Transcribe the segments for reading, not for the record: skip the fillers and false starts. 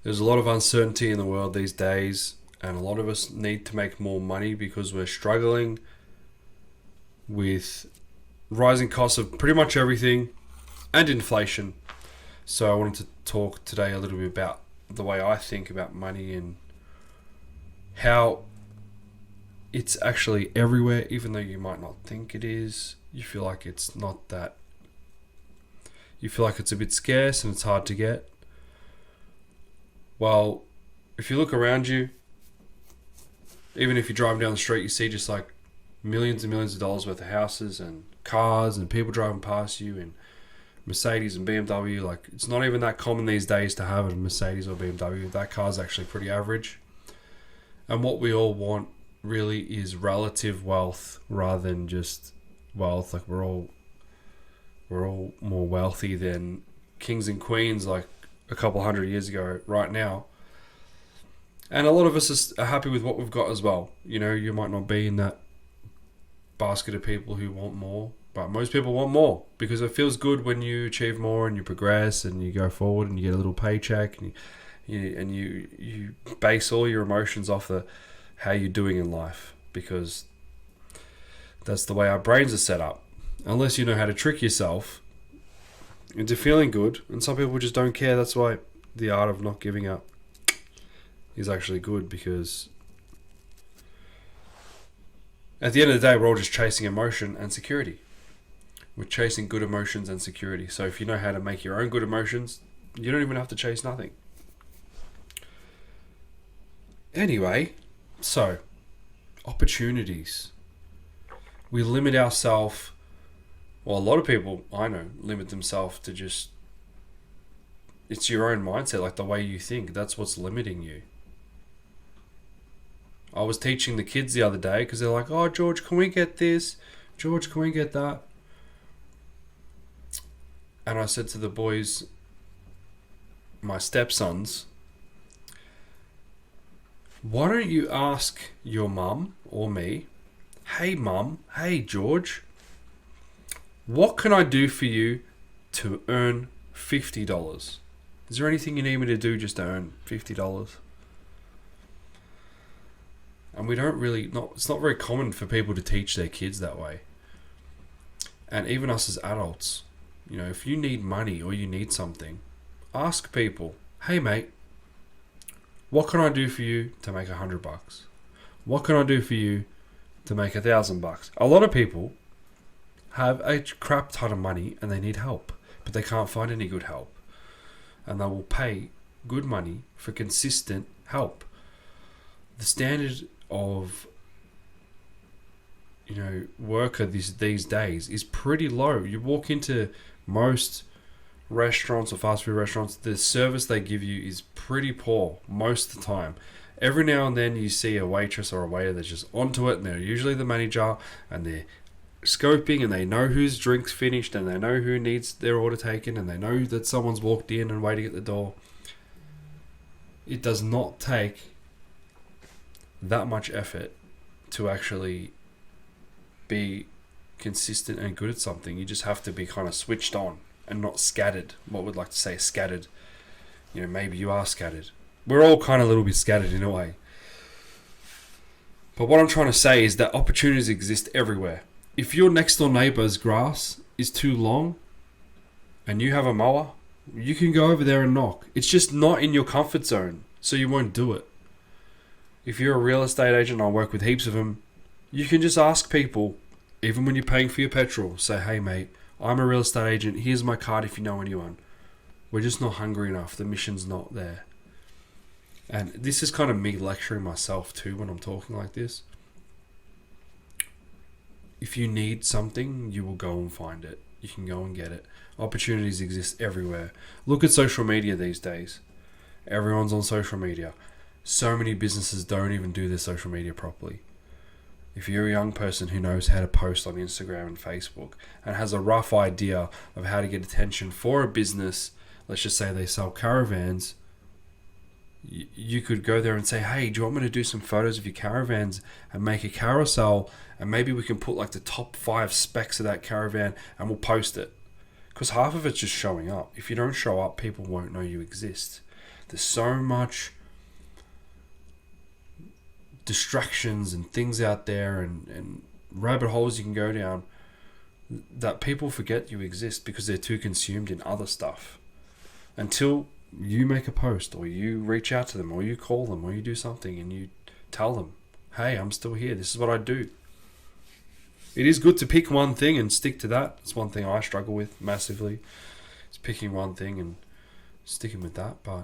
There's a lot of uncertainty in the world these days, and a lot of us need to make more money because we're struggling with rising costs of pretty much everything and inflation. So I wanted to talk today a little bit about the way I think about money and how it's actually everywhere, even though you might not think it is. You feel like it's not that. You feel like it's a bit scarce and it's hard to get. Well, if you look around you, even if you're driving down the street, you see just like millions and millions of dollars worth of houses and cars and people driving past you and Mercedes and BMW. Like, it's not even that common these days to have a Mercedes or BMW. That car's actually pretty average. And what we all want really is relative wealth rather than just wealth. Like, we're all more wealthy than kings and queens like a couple hundred years ago right now. And a lot of us are happy with what we've got as well. You know, you might not be in that basket of people who want more, but most people want more because it feels good when you achieve more and you progress and you go forward and you get a little paycheck and you base all your emotions off how you're doing in life, because that's the way our brains are set up. Unless you know how to trick yourself into feeling good, and some people just don't care. That's why the art of not giving up is actually good, because at the end of the day, we're all just chasing emotion and security. We're chasing good emotions and security. So if you know how to make your own good emotions, you don't even have to chase nothing. Anyway, so opportunities. We limit ourselves. Well, a lot of people I know limit themselves to just, it's your own mindset, like the way you think. That's what's limiting you. I was teaching the kids the other day because they're like, oh, George, can we get this? George, can we get that? And I said to the boys, my stepsons, why don't you ask your mum or me, hey mum, hey George, what can I do for you to earn $50? Is there anything you need me to do just to earn $50? And we don't really, it's not very common for people to teach their kids that way. And even us as adults, you know, if you need money or you need something, ask people, hey mate, what can I do for you to make $100? What can I do for you to make $1,000? A lot of people have a crap ton of money and they need help, but they can't find any good help. And they will pay good money for consistent help. The standard of, you know, worker these days is pretty low. You walk into most restaurants or fast food restaurants, the service they give you is pretty poor most of the time. Every now and then you see a waitress or a waiter that's just onto it, and they're usually the manager, and they're scoping and they know whose drink's finished and they know who needs their order taken and they know that someone's walked in and waiting at the door. It does not take that much effort to actually be consistent and good at something. You just have to be kind of switched on and not scattered. What we'd like to say scattered. You know, maybe you are scattered. We're all kind of a little bit scattered in a way. But what I'm trying to say is that opportunities exist everywhere. If your next door neighbour's grass is too long and you have a mower, you can go over there and knock. It's just not in your comfort zone, so you won't do it. If you're a real estate agent, I work with heaps of them, you can just ask people, even when you're paying for your petrol, say, hey mate, I'm a real estate agent, here's my card if you know anyone. We're just not hungry enough, the mission's not there. And this is kind of me lecturing myself too when I'm talking like this. If you need something, you will go and find it. You can go and get it. Opportunities exist everywhere. Look at social media these days. Everyone's on social media. So many businesses don't even do their social media properly. If you're a young person who knows how to post on Instagram and Facebook and has a rough idea of how to get attention for a business, let's just say they sell caravans, you could go there and say, hey, do you want me to do some photos of your caravans and make a carousel, and maybe we can put like the top 5 specs of that caravan and we'll post it. Because half of it's just showing up. If you don't show up, people won't know you exist. There's so much distractions and things out there and rabbit holes you can go down that people forget you exist because they're too consumed in other stuff. Until you make a post, or you reach out to them, or you call them, or you do something and you tell them, hey, I'm still here. This is what I do. It is good to pick one thing and stick to that. It's one thing I struggle with massively. It's picking one thing and sticking with that. But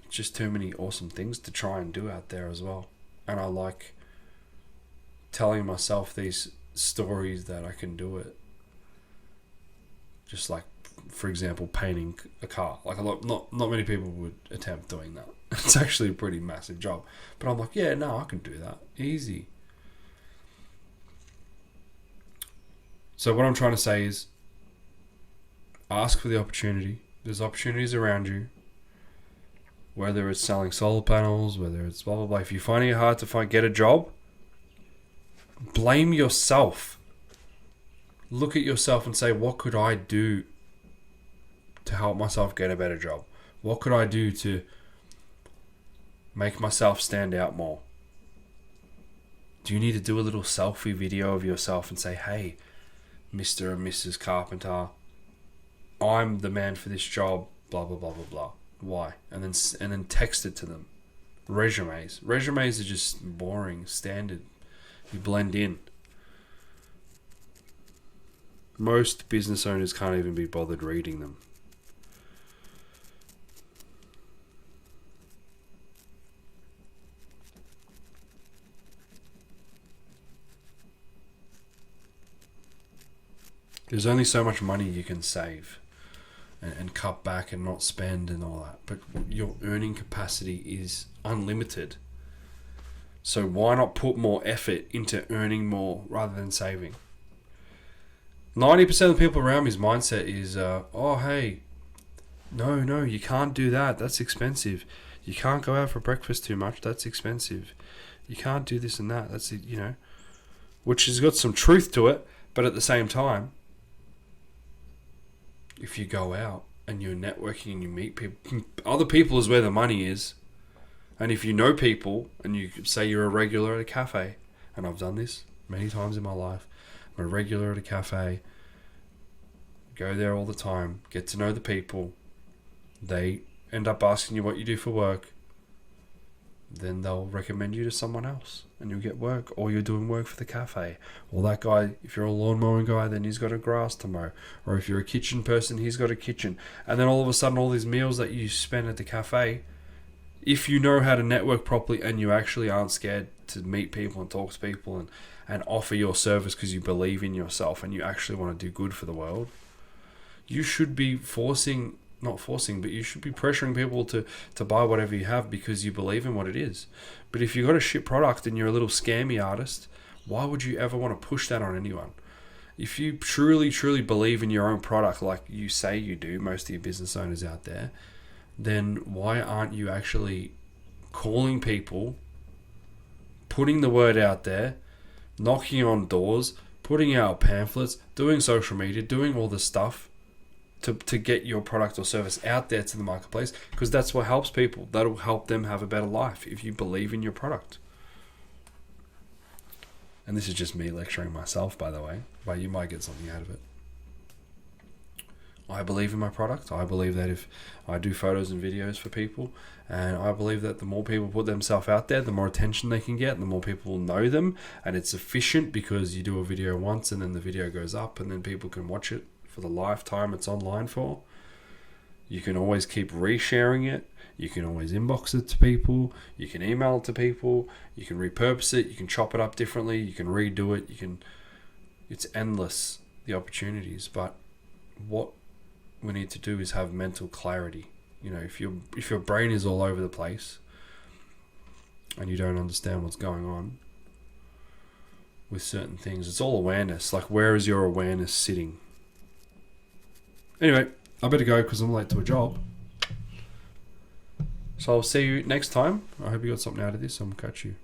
just too many awesome things to try and do out there as well. And I like telling myself these stories that I can do it. Just like, for example, painting a car. Like not many people would attempt doing that. It's actually a pretty massive job. But I'm like, yeah, no, I can do that. Easy. So what I'm trying to say is, ask for the opportunity. There's opportunities around you. Whether it's selling solar panels, whether it's blah, blah, blah. If you're finding it hard to get a job, blame yourself. Look at yourself and say, what could I do to help myself get a better job? What could I do to make myself stand out more? Do you need to do a little selfie video of yourself and say, hey, Mr. and Mrs. Carpenter, I'm the man for this job, blah, blah, blah, blah, blah. Why? And then text it to them. Resumes are just boring, standard. You blend in. Most business owners can't even be bothered reading them. There's only so much money you can save and cut back and not spend and all that. But your earning capacity is unlimited. So why not put more effort into earning more rather than saving? 90% of the people around me's mindset is, oh, hey, no, you can't do that. That's expensive. You can't go out for breakfast too much. That's expensive. You can't do this and that. That's, which has got some truth to it. But at the same time, if you go out and you're networking and you meet people, other people is where the money is. And if you know people and you say you're a regular at a cafe, and I've done this many times in my life, I'm a regular at a cafe, go there all the time, get to know the people, they end up asking you what you do for work, then they'll recommend you to someone else and you'll get work, or you're doing work for the cafe. Or that guy, if you're a lawn mowing guy, then he's got a grass to mow. Or if you're a kitchen person, he's got a kitchen. And then all of a sudden, all these meals that you spend at the cafe, if you know how to network properly and you actually aren't scared to meet people and talk to people and offer your service because you believe in yourself and you actually want to do good for the world, you should be but you should be pressuring people to buy whatever you have because you believe in what it is. But if you've got a shit product and you're a little scammy artist, why would you ever want to push that on anyone? If you truly, truly believe in your own product like you say you do, most of your business owners out there, then why aren't you actually calling people, putting the word out there, knocking on doors, putting out pamphlets, doing social media, doing all this stuff to get your product or service out there to the marketplace? Because that's what helps people. That'll help them have a better life if you believe in your product. And this is just me lecturing myself, by the way, but you might get something out of it. I believe in my product. I believe that if I do photos and videos for people, and I believe that the more people put themselves out there, the more attention they can get, and the more people will know them, and it's efficient because you do a video once and then the video goes up and then people can watch it for the lifetime it's online for. You can always keep resharing it. You can always inbox it to people. You can email it to people. You can repurpose it. You can chop it up differently. You can redo it. It's endless, the opportunities. But what we need to do is have mental clarity. If your brain is all over the place and you don't understand what's going on with certain things, it's all awareness. Like, where is your awareness sitting? Anyway, I better go because I'm late to a job. So I'll see you next time. I hope you got something out of this. I'm going to catch you.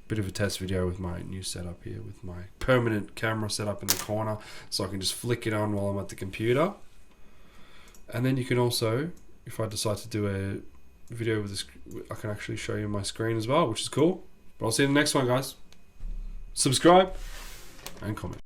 Bit of a test video with my new setup here, with my permanent camera set up in the corner so I can just flick it on while I'm at the computer. And then you can also if I decide to do a video with this, I can actually show you my screen as well, which is cool. But I'll see you in the next one, guys. Subscribe and comment.